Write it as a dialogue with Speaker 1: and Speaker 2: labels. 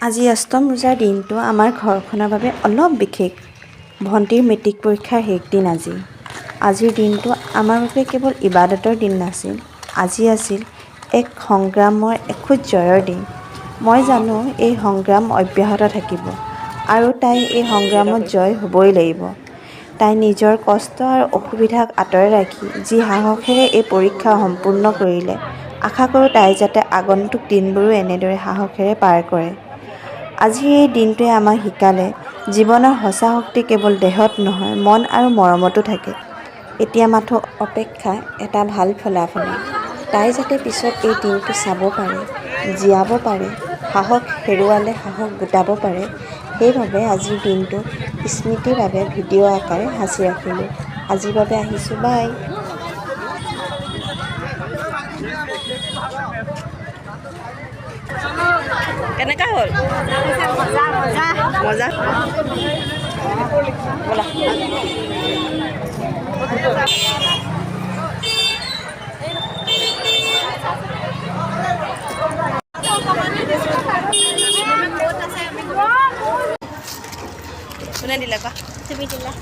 Speaker 1: আজি অষ্টম ৰোজাৰ দিনটো আমাৰ ঘৰখনৰ বাবে অলপ বিশেষ। ভণ্টিৰ মেট্ৰিক পৰীক্ষাৰ শেষ দিন আজি। আজিৰ দিনটো আমাৰ বাবে কেৱল ইবাদতৰ দিন নাছিল, আজি আছিল এক সংগ্ৰামৰ এখোজ জয়ৰ দিন। মই জানো এই সংগ্ৰাম অব্যাহত থাকিব আৰু তাই এই সংগ্ৰামত জয় হ'বই লাগিব। তাই নিজৰ কষ্ট আৰু অসুবিধাক আঁতৰাই ৰাখি যি সাহসেৰে এই পৰীক্ষা সম্পূৰ্ণ কৰিলে, আশা কৰোঁ তাই যাতে আগন্তুক দিনবোৰো এনেদৰে সাহসেৰে পাৰ কৰে। আজিৰ এই দিনটোৱে আমাক শিকালে জীৱনৰ সঁচা শক্তি কেৱল দেহত নহয়, মন আৰু মৰমতো থাকে। এতিয়া মাথো অপেক্ষা এটা ভাল ফলাফলৰ। তাই যাতে পিছত এই দিনটো চাব পাৰে, জীয়াব পাৰে, সাহস হেৰুৱালে সাহস গোটাব পাৰে, সেইবাবে আজিৰ দিনটো স্মৃতিৰ বাবে ভিডিঅ' আকাৰে সাঁচি ৰাখিলোঁ। আজিৰ বাবে আহিছোঁ, বাই। কেনেকা হ'ল? মজা ব'লা। কোনে দিলে কোৱা? তুমি দিলা।